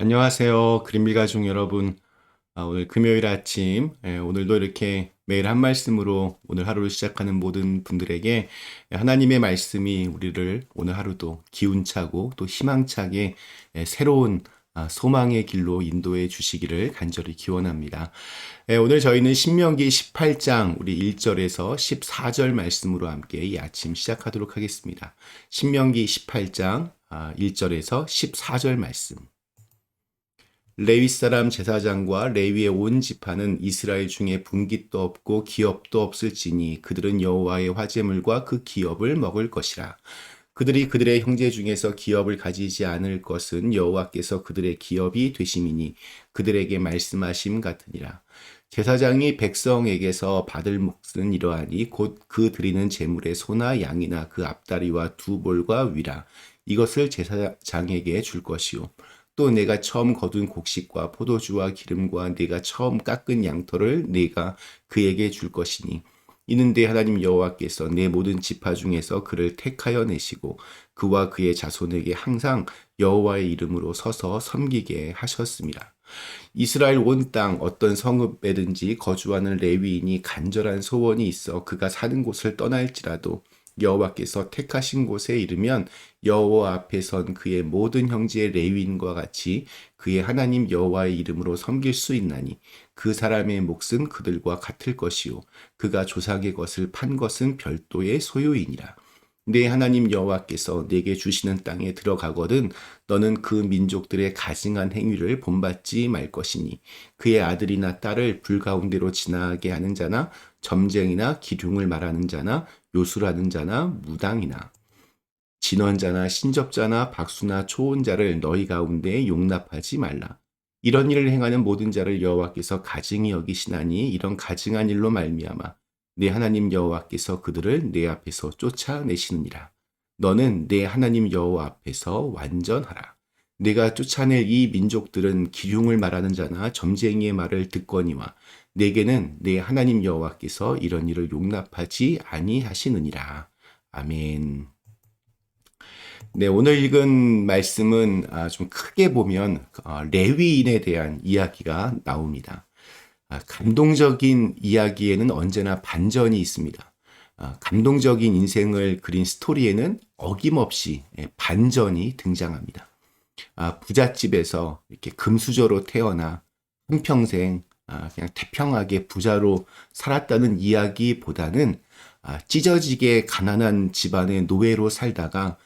안녕하세요. 그린빌 가족 여러분. 오늘 금요일 아침, 오늘도 이렇게 매일 한 말씀으로 오늘 하루를 시작하는 모든 분들에게 하나님의 말씀이 우리를 오늘 하루도 기운차고 또 희망차게 새로운 소망의 길로 인도해 주시기를 간절히 기원합니다. 오늘 저희는 신명기 18장 우리 1절에서 14절 말씀으로 함께 이 아침 시작하도록 하겠습니다. 신명기 18장 1절에서 14절 말씀. 레위 사람 제사장과 레위의 온 지파는 이스라엘 중에 분깃도 없고 기업도 없을지니 그들은 여호와의 화제물과 그 기업을 먹을 것이라. 그들이 그들의 형제 중에서 기업을 가지지 않을 것은 여호와께서 그들의 기업이 되심이니 그들에게 말씀하심 같으니라. 제사장이 백성에게서 받을 몫은 이러하니 곧 그 드리는 제물의 소나 양이나 그 앞다리와 두 볼과 위라. 이것을 제사장에게 줄 것이요. 또 내가 처음 거둔 곡식과 포도주와 기름과 내가 처음 깎은 양털을 내가 그에게 줄 것이니 이는 내 하나님 여호와께서 내 모든 지파 중에서 그를 택하여 내시고 그와 그의 자손에게 항상 여호와의 이름으로 서서 섬기게 하셨습니다. 이스라엘 온 땅 어떤 성읍에든지 거주하는 레위인이 간절한 소원이 있어 그가 사는 곳을 떠날지라도 여호와께서 택하신 곳에 이르면 여호와 앞에 선 그의 모든 형제의 레위인과 같이 그의 하나님 여호와의 이름으로 섬길 수 있나니 그 사람의 몫은 그들과 같을 것이요 그가 조상의 것을 판 것은 별도의 소유이니라. 내 하나님 여호와께서 내게 주시는 땅에 들어가거든 너는 그 민족들의 가증한 행위를 본받지 말 것이니 그의 아들이나 딸을 불 가운데로 지나게 하는 자나 점쟁이나 기둥을 말하는 자나 요술하는 자나 무당이나 진원자나 신접자나 박수나 초혼자를 너희 가운데 용납하지 말라. 이런 일을 행하는 모든 자를 여호와께서 가증히 여기시나니 이런 가증한 일로 말미암아 내 하나님 여호와께서 그들을 내 앞에서 쫓아내시느니라. 너는 내 하나님 여호와 앞에서 완전하라. 내가 쫓아낼 이 민족들은 기륭을 말하는 자나 점쟁이의 말을 듣거니와 내게는 내 하나님 여호와께서 이런 일을 용납하지 아니하시느니라. 아멘. 네, 오늘 읽은 말씀은 좀 크게 보면 레위인에 대한 이야기가 나옵니다. 감동적인 이야기에는 언제나 반전이 있습니다. 감동적인 인생을 그린 스토리에는 어김없이 반전이 등장합니다. 부잣집에서 이렇게 금수저로 태어나 한평생 그냥 태평하게 부자로 살았다는 이야기보다는 찢어지게 가난한 집안의 노예로 살다가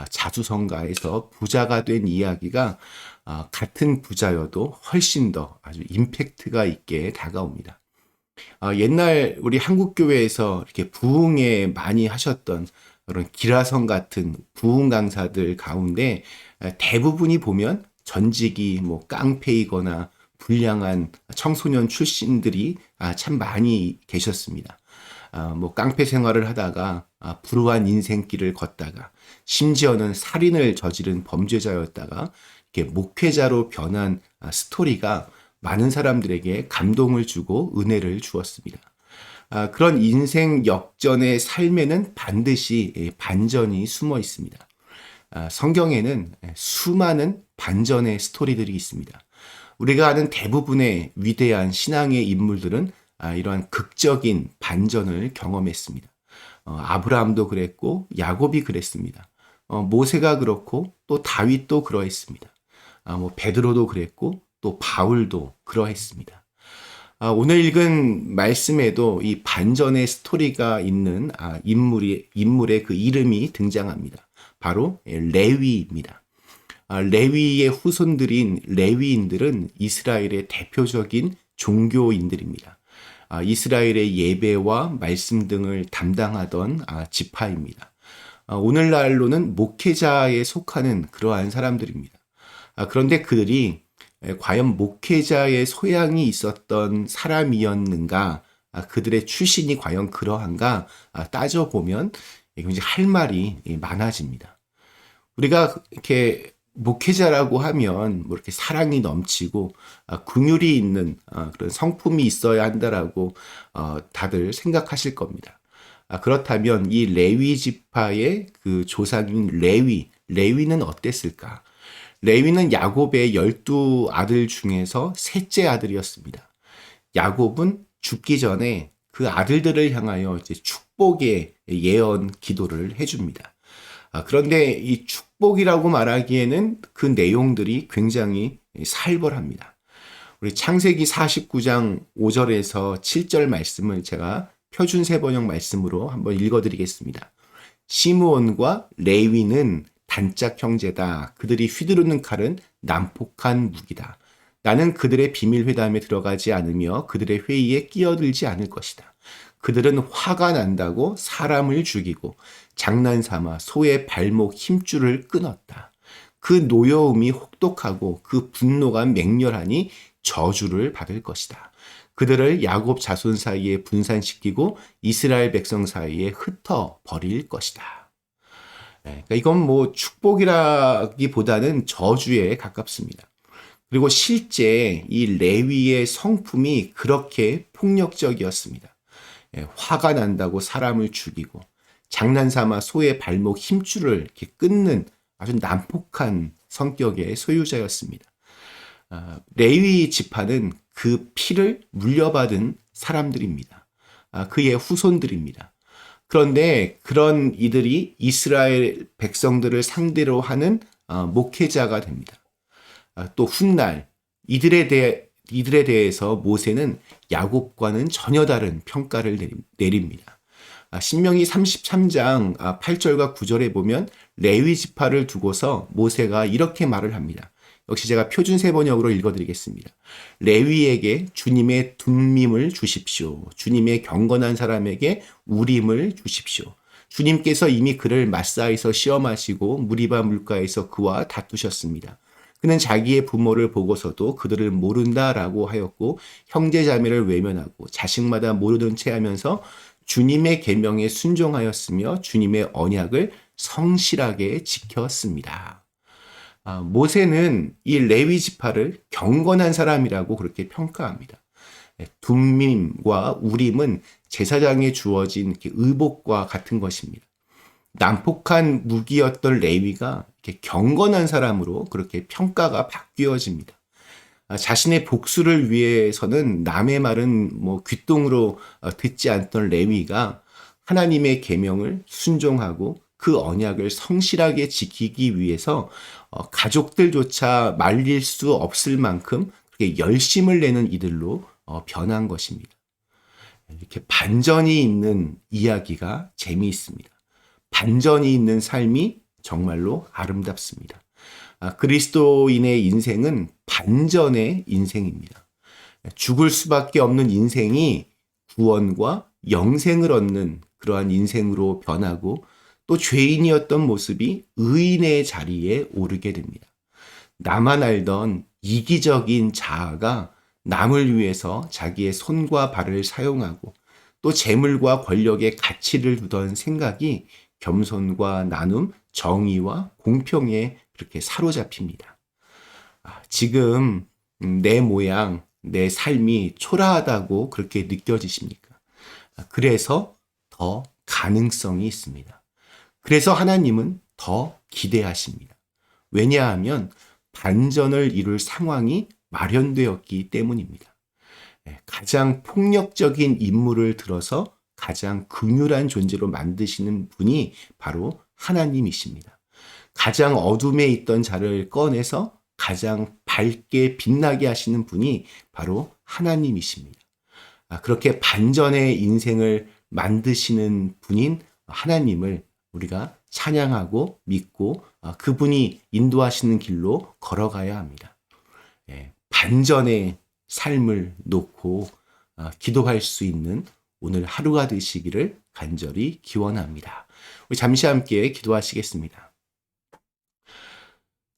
자수성가해서 부자가 된 이야기가 같은 부자여도 훨씬 더 아주 임팩트가 있게 다가옵니다. 옛날 우리 한국교회에서 이렇게 부흥회 많이 하셨던 그런 기라성 같은 부흥 강사들 가운데 대부분이 보면 전직이 뭐 깡패이거나 불량한 청소년 출신들이 참 많이 계셨습니다. 뭐 깡패 생활을 하다가 불우한 인생길을 걷다가 심지어는 살인을 저지른 범죄자였다가 이렇게 목회자로 변한 스토리가 많은 사람들에게 감동을 주고 은혜를 주었습니다. 그런 인생 역전의 삶에는 반드시 반전이 숨어 있습니다. 성경에는 수많은 반전의 스토리들이 있습니다. 우리가 아는 대부분의 위대한 신앙의 인물들은 이러한 극적인 반전을 경험했습니다. 아브라함도 그랬고 야곱이 그랬습니다. 모세가 그렇고 또 다윗도 그러했습니다. 뭐 베드로도 그랬고 또 바울도 그러했습니다. 오늘 읽은 말씀에도 이 반전의 스토리가 있는 인물의 그 이름이 등장합니다. 바로 레위입니다. 레위의 후손들인 레위인들은 이스라엘의 대표적인 종교인들입니다. 이스라엘의 예배와 말씀 등을 담당하던 지파입니다. 오늘날로는 목회자에 속하는 그러한 사람들입니다. 그런데 그들이 과연 목회자의 소양이 있었던 사람이었는가, 그들의 출신이 과연 그러한가 따져보면 굉장히 할 말이 많아집니다. 우리가 이렇게 목회자라고 하면 뭐 이렇게 사랑이 넘치고 긍휼이 있는 그런 성품이 있어야 한다라고 다들 생각하실 겁니다. 그렇다면 이 레위 지파의 그 조상인 레위는 어땠을까? 레위는 야곱의 12 아들 중에서 셋째 아들이었습니다. 야곱은 죽기 전에 그 아들들을 향하여 이제 축복의 예언 기도를 해줍니다. 그런데 이 축복이라고 말하기에는 그 내용들이 굉장히 살벌합니다. 우리 창세기 49장 5절에서 7절 말씀을 제가 표준 세번역 말씀으로 한번 읽어드리겠습니다. 시므온과 레위는 단짝 형제다. 그들이 휘두르는 칼은 난폭한 무기다. 나는 그들의 비밀 회담에 들어가지 않으며 그들의 회의에 끼어들지 않을 것이다. 그들은 화가 난다고 사람을 죽이고 장난삼아 소의 발목 힘줄을 끊었다. 그 노여움이 혹독하고 그 분노가 맹렬하니 저주를 받을 것이다. 그들을 야곱 자손 사이에 분산시키고 이스라엘 백성 사이에 흩어 버릴 것이다. 그러니까 이건 뭐 축복이라기보다는 저주에 가깝습니다. 그리고 실제 이 레위의 성품이 그렇게 폭력적이었습니다. 화가 난다고 사람을 죽이고 장난삼아 소의 발목 힘줄을 이렇게 끊는 아주 난폭한 성격의 소유자였습니다. 레위 지파는 그 피를 물려받은 사람들입니다. 그의 후손들입니다. 그런데 그런 이들이 이스라엘 백성들을 상대로 하는 목회자가 됩니다. 또 훗날 이들에 대해서 모세는 야곱과는 전혀 다른 평가를 내립니다. 신명기 33장 8절과 9절에 보면 레위 지파를 두고서 모세가 이렇게 말을 합니다. 역시 제가 표준 세번역으로 읽어드리겠습니다. 레위에게 주님의 둠밈을 주십시오. 주님의 경건한 사람에게 우림을 주십시오. 주님께서 이미 그를 마사에서 시험하시고 무리바 물가에서 그와 다투셨습니다. 그는 자기의 부모를 보고서도 그들을 모른다라고 하였고 형제 자매를 외면하고 자식마다 모르는 채 하면서 주님의 계명에 순종하였으며 주님의 언약을 성실하게 지켰습니다. 모세는 이 레위 지파를 경건한 사람이라고 그렇게 평가합니다. 둠밈과 우림은 제사장에 주어진 의복과 같은 것입니다. 난폭한 무기였던 레위가 이렇게 경건한 사람으로 그렇게 평가가 바뀌어집니다. 자신의 복수를 위해서는 남의 말은 뭐 귓등으로 듣지 않던 레위가 하나님의 계명을 순종하고 그 언약을 성실하게 지키기 위해서 가족들조차 말릴 수 없을 만큼 그렇게 열심을 내는 이들로 변한 것입니다. 이렇게 반전이 있는 이야기가 재미있습니다. 반전이 있는 삶이 정말로 아름답습니다. 그리스도인의 인생은 반전의 인생입니다. 죽을 수밖에 없는 인생이 구원과 영생을 얻는 그러한 인생으로 변하고 또 죄인이었던 모습이 의인의 자리에 오르게 됩니다. 나만 알던 이기적인 자아가 남을 위해서 자기의 손과 발을 사용하고 또 재물과 권력의 가치를 두던 생각이 겸손과 나눔, 정의와 공평에 그렇게 사로잡힙니다. 지금 내 모양, 내 삶이 초라하다고 그렇게 느껴지십니까? 그래서 더 가능성이 있습니다. 그래서 하나님은 더 기대하십니다. 왜냐하면 반전을 이룰 상황이 마련되었기 때문입니다. 가장 폭력적인 인물을 들어서 가장 긍휼한 존재로 만드시는 분이 바로 하나님이십니다. 가장 어둠에 있던 자를 꺼내서 가장 밝게 빛나게 하시는 분이 바로 하나님이십니다. 그렇게 반전의 인생을 만드시는 분인 하나님을 우리가 찬양하고 믿고 그분이 인도하시는 길로 걸어가야 합니다. 반전의 삶을 놓고 기도할 수 있는 오늘 하루가 되시기를 간절히 기원합니다. 우리 잠시 함께 기도하시겠습니다.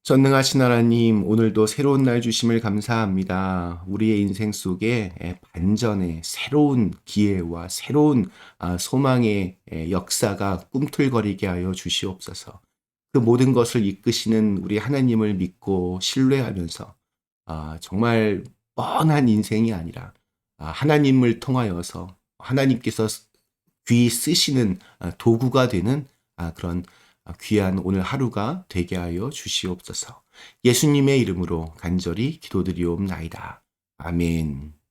전능하신 하나님, 오늘도 새로운 날 주심을 감사합니다. 우리의 인생 속에 반전의 새로운 기회와 새로운 소망의 역사가 꿈틀거리게 하여 주시옵소서. 그 모든 것을 이끄시는 우리 하나님을 믿고 신뢰하면서 정말 뻔한 인생이 아니라 하나님을 통하여서 하나님께서 귀 쓰시는 도구가 되는 그런 귀한 오늘 하루가 되게 하여 주시옵소서. 예수님의 이름으로 간절히 기도드리옵나이다. 아멘.